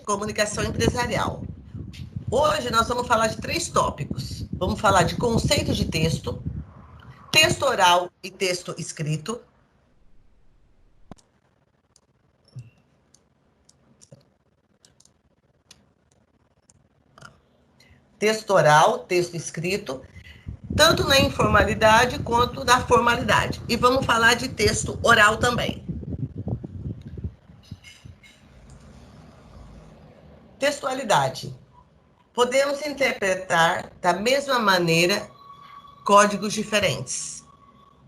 Comunicação Empresarial. Hoje nós vamos falar de 3 tópicos. Vamos falar de conceito de texto, texto oral e texto escrito. Texto oral, texto escrito, tanto na informalidade quanto na formalidade. E vamos falar de texto oral também. Textualidade. Podemos interpretar da mesma maneira códigos diferentes.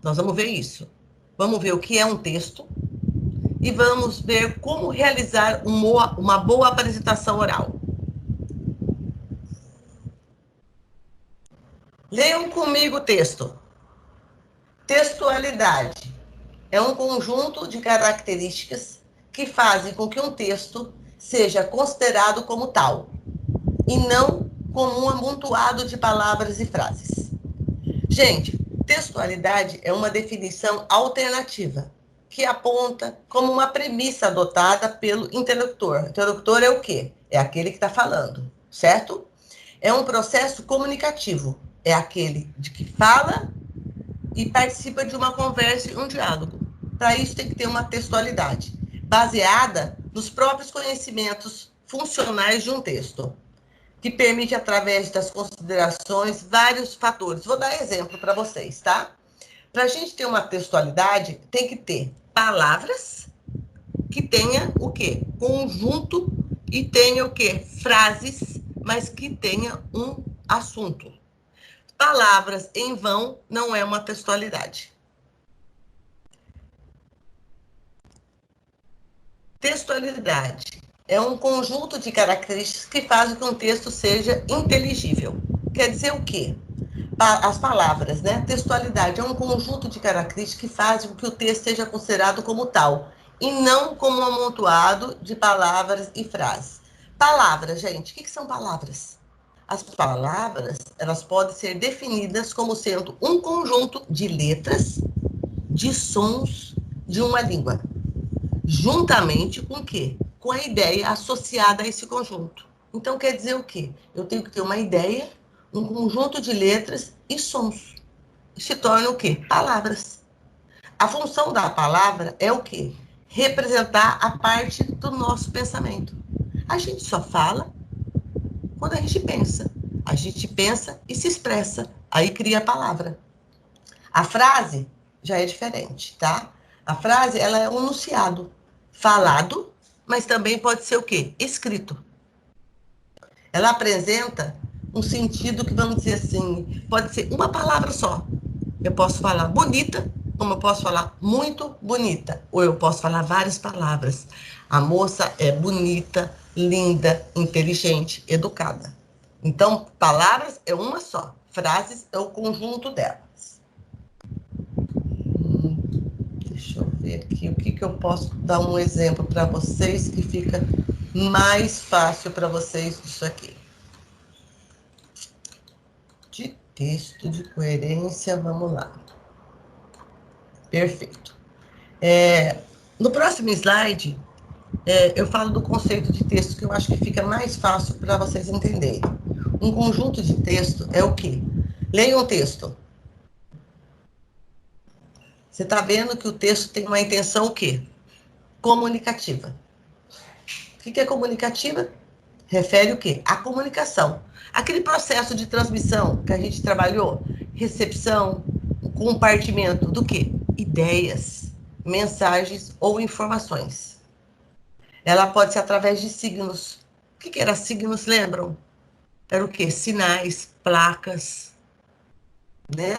Nós vamos ver isso. Vamos ver o que é um texto e vamos ver como realizar uma boa apresentação oral. Leiam comigo o texto. Textualidade é um conjunto de características que fazem com que um texto seja considerado como tal, e não como um amontoado de palavras e frases. Gente, textualidade é uma definição alternativa, que aponta como uma premissa adotada pelo interlocutor. Interlocutor é o quê? É aquele que está falando, certo? É um processo comunicativo, é aquele de que fala e participa de uma conversa e um diálogo. Para isso tem que ter uma textualidade, baseada nos próprios conhecimentos funcionais de um texto, que permite, através das considerações, vários fatores. Vou dar exemplo para vocês, tá? Para a gente ter uma textualidade, tem que ter palavras que tenha o quê? Conjunto e tenha o quê? Frases, mas que tenha um assunto. Palavras em vão não é uma textualidade. Textualidade é um conjunto de características que fazem com que um texto seja inteligível. Quer dizer o quê? As palavras, né? Textualidade é um conjunto de características que fazem com que o texto seja considerado como tal, e não como um amontoado de palavras e frases. Palavras, gente, o que são palavras? As palavras, elas podem ser definidas como sendo um conjunto de letras, de sons de uma língua, juntamente com o quê? Com a ideia associada a esse conjunto. Então, quer dizer o quê? Eu tenho que ter uma ideia, um conjunto de letras e sons. Se torna o quê? Palavras. A função da palavra é o quê? Representar a parte do nosso pensamento. A gente só fala quando a gente pensa. A gente pensa e se expressa. Aí cria a palavra. A frase já é diferente, tá? A frase, ela é um enunciado falado, mas também pode ser o quê? Escrito. Ela apresenta um sentido que, vamos dizer assim, pode ser uma palavra só. Eu posso falar bonita, como eu posso falar muito bonita, ou eu posso falar várias palavras. A moça é bonita, linda, inteligente, educada. Então, palavras é uma só, frases é o conjunto delas. Deixa eu ver aqui, o que eu posso dar um exemplo para vocês que fica mais fácil para vocês disso aqui. De texto, de coerência, vamos lá. Perfeito. No próximo slide, eu falo do conceito de texto, que eu acho que fica mais fácil para vocês entenderem. Um conjunto de texto é o quê? Leia um texto. Você está vendo que o texto tem uma intenção o quê? Comunicativa. O que é comunicativa? Refere o quê? A comunicação. Aquele processo de transmissão que a gente trabalhou, recepção, compartimento do quê? Ideias, mensagens ou informações. Ela pode ser através de signos. O que eram signos, lembram? Era o quê? Sinais, placas, né?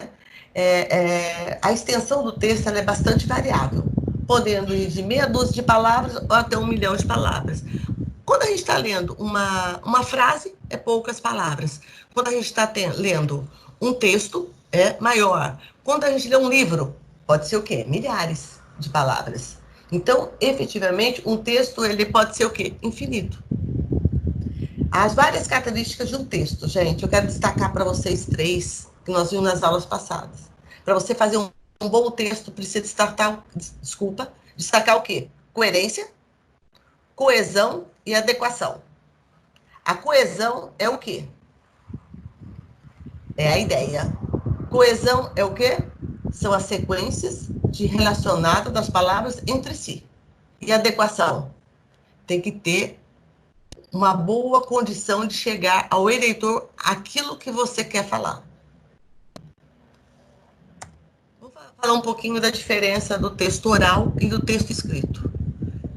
A extensão do texto ela é bastante variável, podendo ir de meia dúzia de palavras ou até 1 milhão de palavras. Quando a gente está lendo uma frase, é poucas palavras. Quando a gente está lendo um texto, é maior. Quando a gente lê um livro, pode ser o quê? Milhares de palavras. Então, efetivamente, um texto ele pode ser o quê? Infinito. As várias características de um texto, gente, eu quero destacar para vocês 3, que nós vimos nas aulas passadas. Para você fazer um bom texto, precisa destacar o quê? Coerência, coesão e adequação. A coesão é o quê? É a ideia. Coesão é o quê? São as sequências de relacionado das palavras entre si. E adequação? Tem que ter uma boa condição de chegar ao eleitor aquilo que você quer falar. Vou falar um pouquinho da diferença do texto oral e do texto escrito.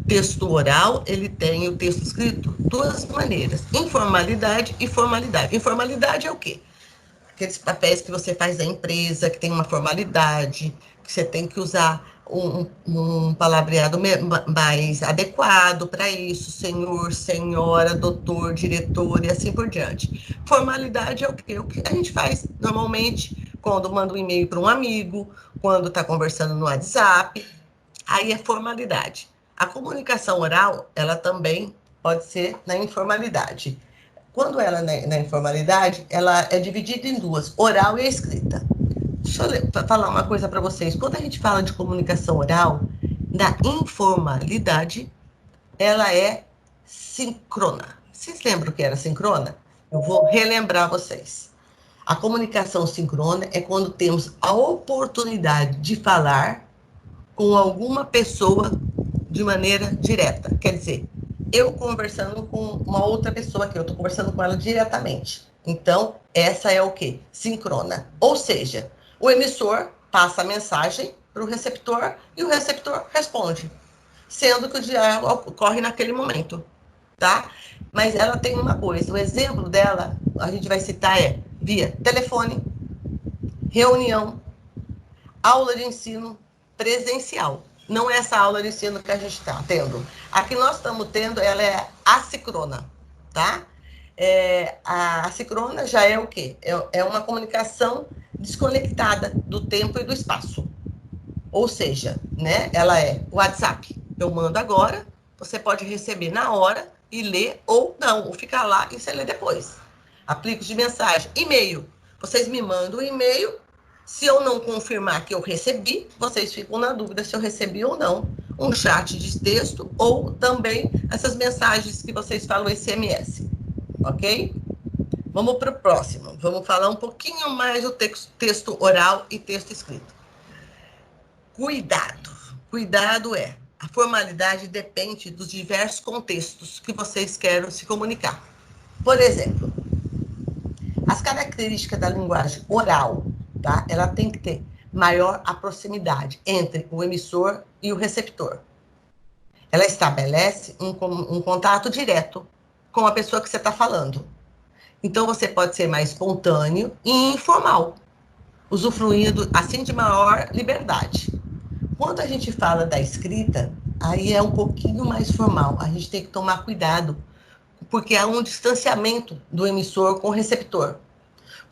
Texto oral, ele tem o texto escrito duas maneiras, informalidade e formalidade. Informalidade é o quê? Aqueles papéis que você faz da empresa, que tem uma formalidade, que você tem que usar um palavreado mais adequado para isso, senhor, senhora, doutor, diretor e assim por diante. Formalidade é o quê? O que a gente faz normalmente quando manda um e-mail para um amigo, quando está conversando no WhatsApp, aí é formalidade. A comunicação oral, ela também pode ser na informalidade. Quando ela é na informalidade, ela é dividida em duas, oral e escrita. Deixa eu falar uma coisa para vocês. Quando a gente fala de comunicação oral, na informalidade, ela é síncrona. Vocês lembram que era síncrona? Eu vou relembrar vocês. A comunicação síncrona é quando temos a oportunidade de falar com alguma pessoa de maneira direta. Quer dizer, eu conversando com uma outra pessoa aqui, eu estou conversando com ela diretamente. Então, essa é o quê? Síncrona. Ou seja, o emissor passa a mensagem para o receptor e o receptor responde, sendo que o diálogo ocorre naquele momento, tá? Mas ela tem uma coisa, o exemplo dela, a gente vai citar via telefone, reunião, aula de ensino presencial. Não é essa aula de ensino que a gente está tendo. A que nós estamos tendo, ela é assíncrona, tá? A assíncrona já é o quê? É uma comunicação desconectada do tempo e do espaço. Ou seja, né, ela é o WhatsApp. Eu mando agora, você pode receber na hora e ler ou não, ou ficar lá e você lê depois. Aplico de mensagem. E-mail. Vocês me mandam um e-mail. Se eu não confirmar que eu recebi, vocês ficam na dúvida se eu recebi ou não um chat de texto ou também essas mensagens que vocês falam SMS, ok? Vamos para o próximo. Vamos falar um pouquinho mais do texto oral e texto escrito. Cuidado. Cuidado a formalidade depende dos diversos contextos que vocês querem se comunicar. Por exemplo, as características da linguagem oral, tá? Ela tem que ter maior a proximidade entre o emissor e o receptor. Ela estabelece um contato direto com a pessoa que você está falando. Então, você pode ser mais espontâneo e informal, usufruindo, assim, de maior liberdade. Quando a gente fala da escrita, aí é um pouquinho mais formal. A gente tem que tomar cuidado, porque há um distanciamento do emissor com o receptor.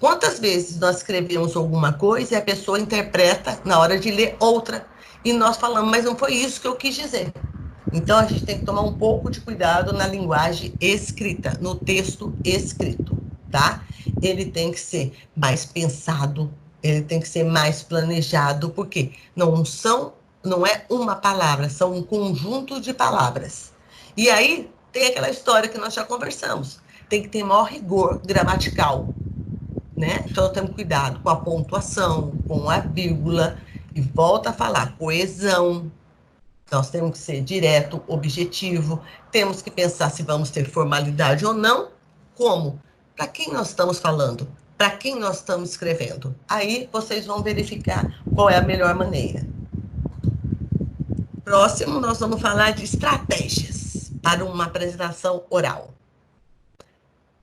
Quantas vezes nós escrevemos alguma coisa e a pessoa interpreta na hora de ler outra, e nós falamos, mas não foi isso que eu quis dizer. Então, a gente tem que tomar um pouco de cuidado na linguagem escrita, no texto escrito, tá? Ele tem que ser mais pensado, ele tem que ser mais planejado, porque não é uma palavra, são um conjunto de palavras. E aí, tem aquela história que nós já conversamos. Tem que ter maior rigor gramatical, né? Então, temos cuidado com a pontuação, com a vírgula, e volta a falar, coesão. Nós temos que ser direto, objetivo, temos que pensar se vamos ter formalidade ou não. Como? Para quem nós estamos falando? Para quem nós estamos escrevendo? Aí vocês vão verificar qual é a melhor maneira. Próximo, nós vamos falar de estratégias para uma apresentação oral.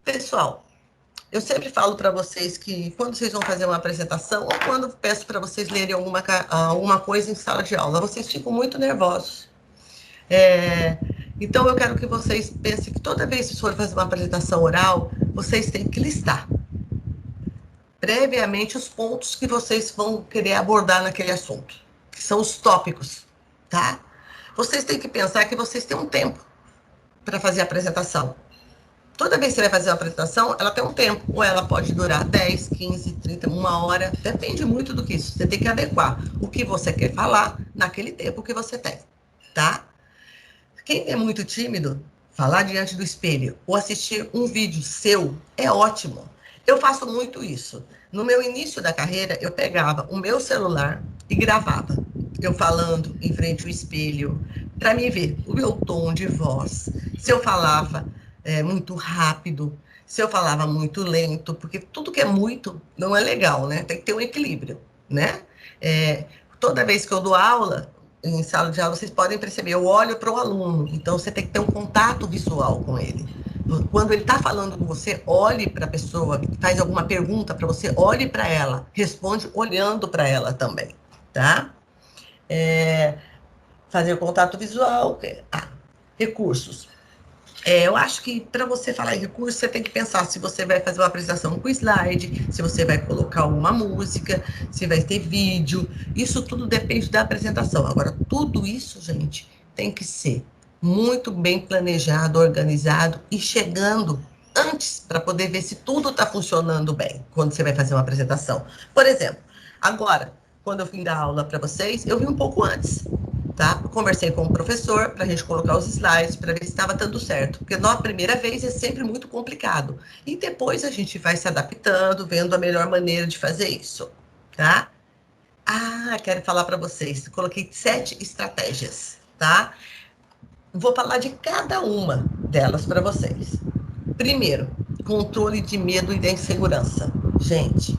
Pessoal, eu sempre falo para vocês que quando vocês vão fazer uma apresentação ou quando peço para vocês lerem alguma coisa em sala de aula, vocês ficam muito nervosos. Então, eu quero que vocês pensem que toda vez que forem fazer uma apresentação oral, vocês têm que listar previamente os pontos que vocês vão querer abordar naquele assunto, que são os tópicos, tá? Vocês têm que pensar que vocês têm um tempo para fazer a apresentação. Toda vez que você vai fazer uma apresentação, ela tem um tempo. Ou ela pode durar 10, 15, 30, uma hora. Depende muito do que isso. Você tem que adequar o que você quer falar naquele tempo que você tem, tá? Quem é muito tímido, falar diante do espelho ou assistir um vídeo seu é ótimo. Eu faço muito isso. No meu início da carreira, eu pegava o meu celular e gravava. Eu falando em frente ao espelho, para me ver o meu tom de voz, se eu falava muito rápido, se eu falava muito lento, porque tudo que é muito não é legal, né? Tem que ter um equilíbrio, né? Toda vez que eu dou aula, em sala de aula, vocês podem perceber, eu olho para o aluno, então você tem que ter um contato visual com ele. Quando ele está falando com você, olhe para a pessoa, faz alguma pergunta para você, olhe para ela, responde olhando para ela também, tá? Fazer o contato visual, recursos. Eu acho que para você falar em recurso, você tem que pensar se você vai fazer uma apresentação com slide, se você vai colocar alguma música, se vai ter vídeo. Isso tudo depende da apresentação. Agora, tudo isso, gente, tem que ser muito bem planejado, organizado e chegando antes para poder ver se tudo está funcionando bem quando você vai fazer uma apresentação. Por exemplo, agora, quando eu vim dar aula para vocês, eu vim um pouco antes. Tá? Conversei com o professor para a gente colocar os slides, para ver se estava dando certo, porque na primeira vez é sempre muito complicado. E depois a gente vai se adaptando, vendo a melhor maneira de fazer isso, tá? Quero falar para vocês, coloquei 7 estratégias, tá? Vou falar de cada uma delas para vocês. Primeiro, controle de medo e da insegurança. Gente,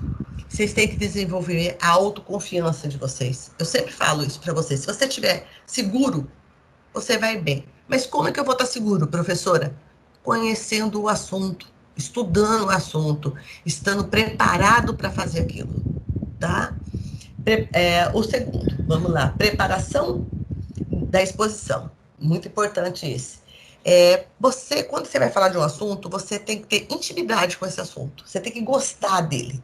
vocês têm que desenvolver a autoconfiança de vocês. Eu sempre falo isso para vocês. Se você estiver seguro, você vai bem. Mas como é que eu vou estar seguro, professora? Conhecendo o assunto, estudando o assunto, estando preparado para fazer aquilo, tá? O segundo, vamos lá, preparação da exposição. Muito importante esse. Você, quando você vai falar de um assunto, você tem que ter intimidade com esse assunto. Você tem que gostar dele.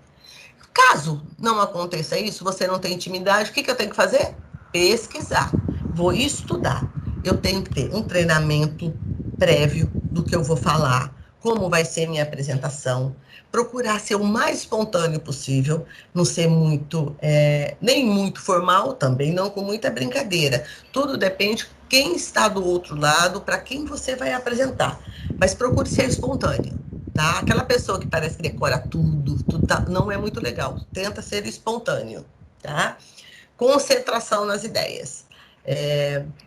Caso não aconteça isso, você não tem intimidade, o que eu tenho que fazer? Pesquisar. Vou estudar. Eu tenho que ter um treinamento prévio do que eu vou falar, como vai ser minha apresentação, procurar ser o mais espontâneo possível, não ser muito, nem muito formal, também não com muita brincadeira. Tudo depende de quem está do outro lado, para quem você vai apresentar. Mas procure ser espontâneo. Tá? Aquela pessoa que parece que decora tudo tá, não é muito legal. Tenta ser espontâneo, tá? Concentração nas ideias.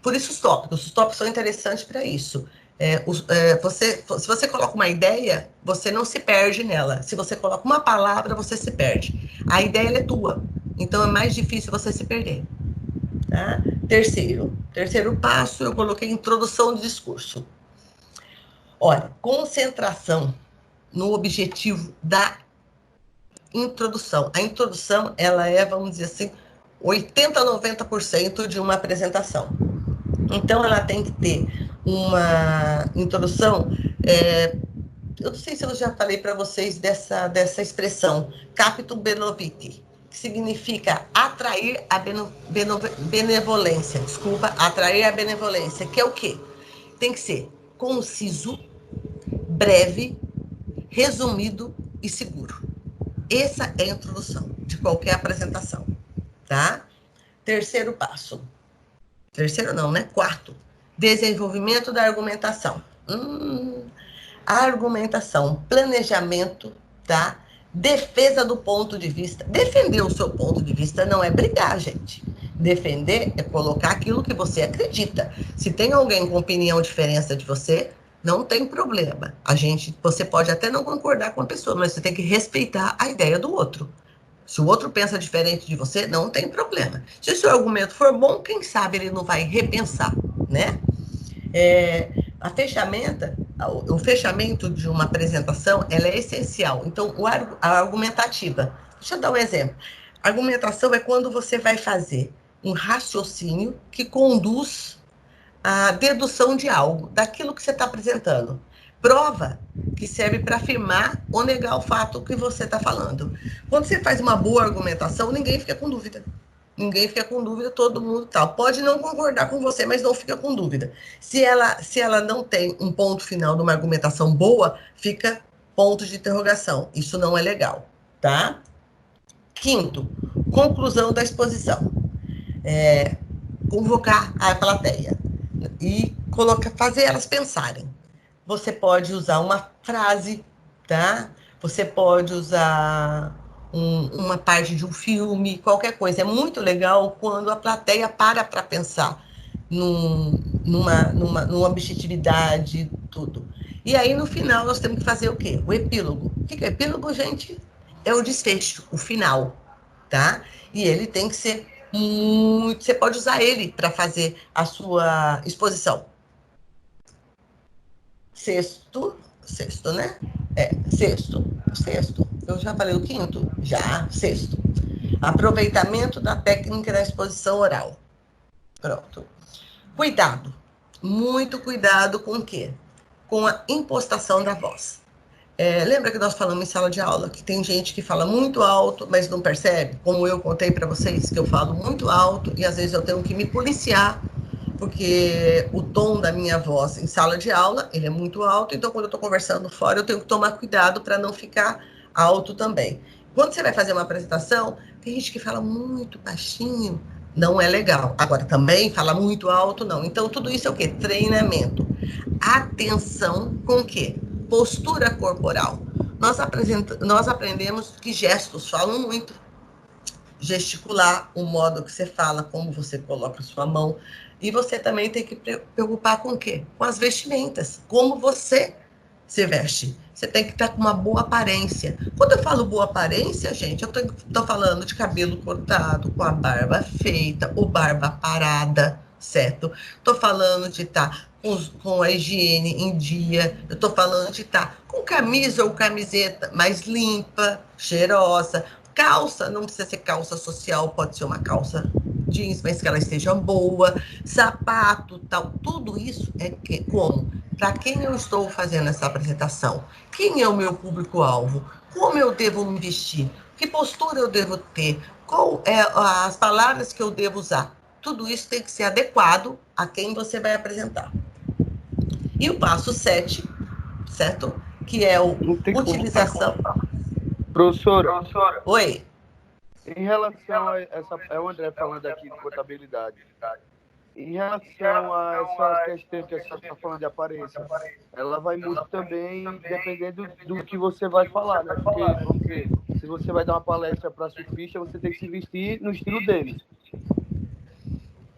Por isso os tópicos são interessantes para isso. Se você coloca uma ideia, você não se perde nela. Se você coloca uma palavra, você se perde. A ideia é tua, então é mais difícil você se perder. Tá? Terceiro passo, eu coloquei introdução de discurso. Olha, concentração no objetivo da introdução. A introdução, ela vamos dizer assim, 80% a 90% de uma apresentação. Então, ela tem que ter uma introdução, eu não sei se eu já falei para vocês dessa expressão, captum benevolenti, que significa atrair a benevolência, atrair a benevolência, que é o quê? Tem que ser conciso, breve, resumido e seguro. Essa é a introdução de qualquer apresentação, tá? Terceiro passo. Terceiro não, né? Quarto. Desenvolvimento da argumentação. Argumentação, planejamento, tá? Defesa do ponto de vista. Defender o seu ponto de vista não é brigar, gente. Defender é colocar aquilo que você acredita. Se tem alguém com opinião diferente de você, não tem problema. Você pode até não concordar com a pessoa, mas você tem que respeitar a ideia do outro. Se o outro pensa diferente de você, não tem problema. Se o seu argumento for bom, quem sabe ele não vai repensar, né? O fechamento de uma apresentação, ela é essencial. Então, a argumentativa. Deixa eu dar um exemplo. A argumentação é quando você vai fazer um raciocínio que conduz a dedução de algo, daquilo que você está apresentando. Prova que serve para afirmar ou negar o fato que você está falando. Quando você faz uma boa argumentação, ninguém fica com dúvida. Ninguém fica com dúvida, todo mundo tal. Pode não concordar com você, mas não fica com dúvida. Se ela não tem um ponto final de uma argumentação boa, fica ponto de interrogação. Isso não é legal, tá? Quinto, conclusão da exposição. Convocar a plateia e fazer elas pensarem. você pode usar uma frase, tá? Você pode usar uma parte de um filme, qualquer coisa. É muito legal quando a plateia para pensar numa objetividade, tudo. E aí, no final, nós temos que fazer o quê? O epílogo. O que é epílogo, gente? É o desfecho, o final, tá? E ele tem que ser muito... Você pode usar ele para fazer a sua exposição. Sexto, né? Sexto. Eu já falei o quinto? Já, sexto. Aproveitamento da técnica da exposição oral. Pronto. Cuidado. Muito cuidado com o quê? Com a impostação da voz. Lembra que nós falamos em sala de aula que tem gente que fala muito alto, mas não percebe? Como eu contei para vocês, que eu falo muito alto e às vezes eu tenho que me policiar, porque o tom da minha voz em sala de aula, ele é muito alto, então quando eu estou conversando fora, eu tenho que tomar cuidado para não ficar alto também. Quando você vai fazer uma apresentação, tem gente que fala muito baixinho, não é legal. Agora, também fala muito alto, não. Então, tudo isso é o quê? Treinamento. Atenção com o quê? Postura corporal. Nós aprendemos que gestos falam muito. Gesticular, o modo que você fala, como você coloca a sua mão. E você também tem que preocupar com o quê? Com as vestimentas. Como você se veste. Você tem que estar com uma boa aparência. Quando eu falo boa aparência, gente, eu estou falando de cabelo cortado, com a barba feita, ou barba parada, certo? Estou falando de estar com a higiene em dia. Eu estou falando de estar com camisa ou camiseta mais limpa, cheirosa. Calça, não precisa ser calça social, pode ser uma calça jeans, mas que ela esteja boa. Sapato, tal. Tudo isso é como? Para quem eu estou fazendo essa apresentação? Quem é o meu público-alvo? Como eu devo me vestir? Que postura eu devo ter? Qual é as palavras que eu devo usar? Tudo isso tem que ser adequado a quem você vai apresentar. E o passo 7, certo? Que é a utilização... Professora. Oi. Em relação a essa... É o André falando aqui de contabilidade. Em relação a essa questão que a senhora está falando de aparência, ela vai muito também dependendo do que você vai falar, né? Porque, vamos dizer, se você vai dar uma palestra para surfista, você tem que se vestir no estilo deles.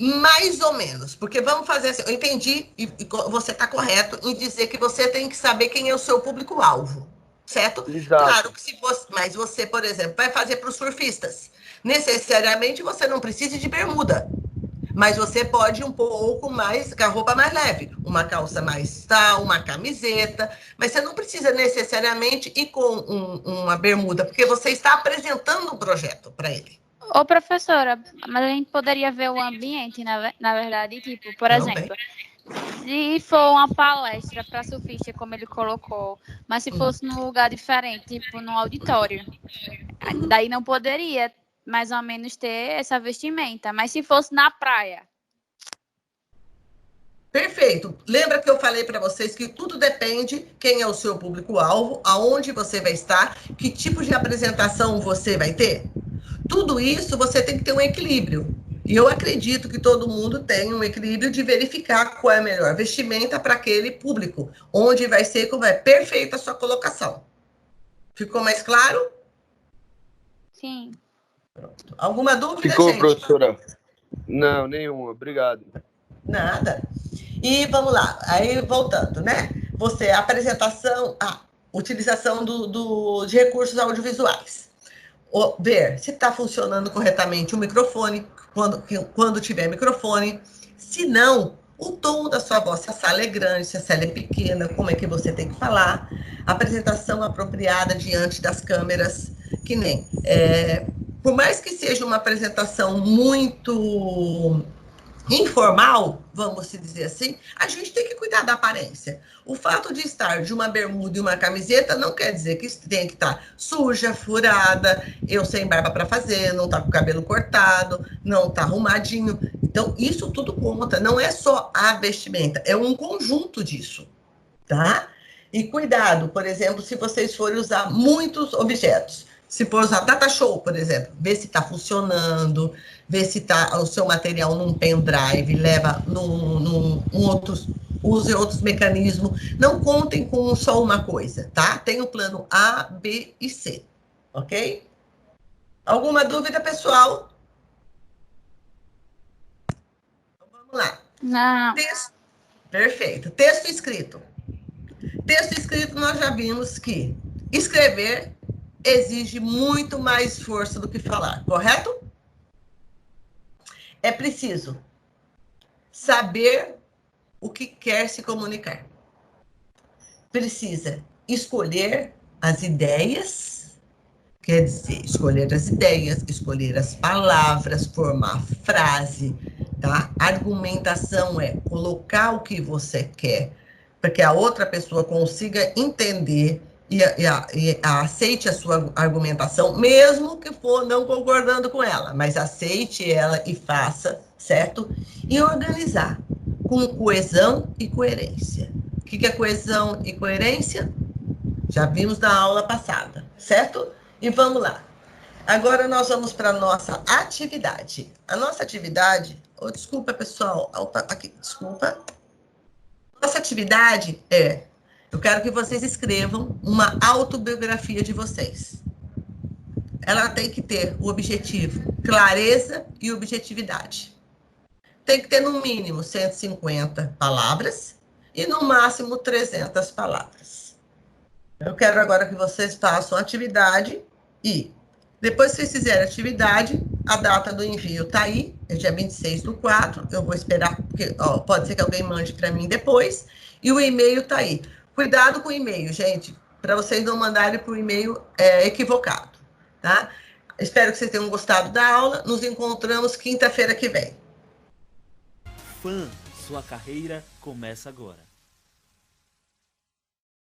Mais ou menos, porque vamos fazer assim, eu entendi, e você está correto em dizer que você tem que saber quem é o seu público-alvo, certo? Exato. Claro que mas você, por exemplo, vai fazer para os surfistas, necessariamente você não precisa de bermuda, mas você pode ir um pouco mais, com a roupa mais leve, uma calça mais tal, uma camiseta, mas você não precisa necessariamente ir com uma bermuda, porque você está apresentando um projeto para ele. Ô, professora, mas a gente poderia ver o ambiente, na verdade, tipo, por exemplo, se for uma palestra para surfista, como ele colocou, mas se fosse num lugar diferente, tipo, num auditório, daí não poderia, mais ou menos, ter essa vestimenta, mas se fosse na praia. Perfeito. Lembra que eu falei para vocês que tudo depende quem é o seu público-alvo, aonde você vai estar, que tipo de apresentação você vai ter? Tudo isso você tem que ter um equilíbrio. E eu acredito que todo mundo tem um equilíbrio de verificar qual é a melhor vestimenta para aquele público, onde vai ser como é perfeita a sua colocação. Ficou mais claro? Sim. Pronto. Alguma dúvida, Ficou, gente? professora? Não, nenhuma. Obrigado. Nada. E vamos lá. Aí, voltando, né? Você, apresentação, utilização de recursos audiovisuais. Ver se está funcionando corretamente o microfone, quando tiver microfone. Se não, o tom da sua voz, se a sala é grande, se a sala é pequena, como é que você tem que falar. Apresentação apropriada diante das câmeras, que nem... por mais que seja uma apresentação muito informal, vamos se dizer assim, a gente tem que cuidar da aparência. O fato de estar de uma bermuda e uma camiseta não quer dizer que tem que estar suja, furada, eu sem barba para fazer, não tá com o cabelo cortado, não tá arrumadinho. Então, isso tudo conta, não é só a vestimenta, é um conjunto disso, tá? E cuidado, por exemplo, se vocês forem usar muitos objetos. Se for usar data show, por exemplo, ver se está funcionando, ver se está o seu material num pendrive, leva num outro use outros mecanismos. Não contem com só uma coisa, tá? Tem o plano A, B e C, ok? Alguma dúvida, pessoal? Então, vamos lá. Não. Perfeito. Texto escrito. Texto escrito, nós já vimos que escrever exige muito mais esforço do que falar, correto? É preciso saber o que quer se comunicar. Precisa escolher as ideias, quer dizer, escolher as ideias, escolher as palavras, formar frase, tá? Argumentação é colocar o que você quer, para que a outra pessoa consiga entender e aceite a sua argumentação, mesmo que for não concordando com ela, mas aceite ela e faça, certo? E organizar com coesão e coerência. O que é coesão e coerência? Já vimos na aula passada, certo? E vamos lá. Agora nós vamos para a nossa atividade. A nossa atividade... Oh, desculpa, pessoal. Opa, aqui, desculpa. Nossa atividade é... Eu quero que vocês escrevam uma autobiografia de vocês. Ela tem que ter o objetivo clareza e objetividade. Tem que ter no mínimo 150 palavras e no máximo 300 palavras. Eu quero agora que vocês façam a atividade e depois que vocês fizerem a atividade, a data do envio está aí, é dia 26/4, eu vou esperar, porque ó, pode ser que alguém mande para mim depois, e o e-mail está aí. Cuidado com o e-mail, gente, para vocês não mandarem para o e-mail equivocado, tá? Espero que vocês tenham gostado da aula, nos encontramos quinta-feira que vem. Fã, sua carreira começa agora.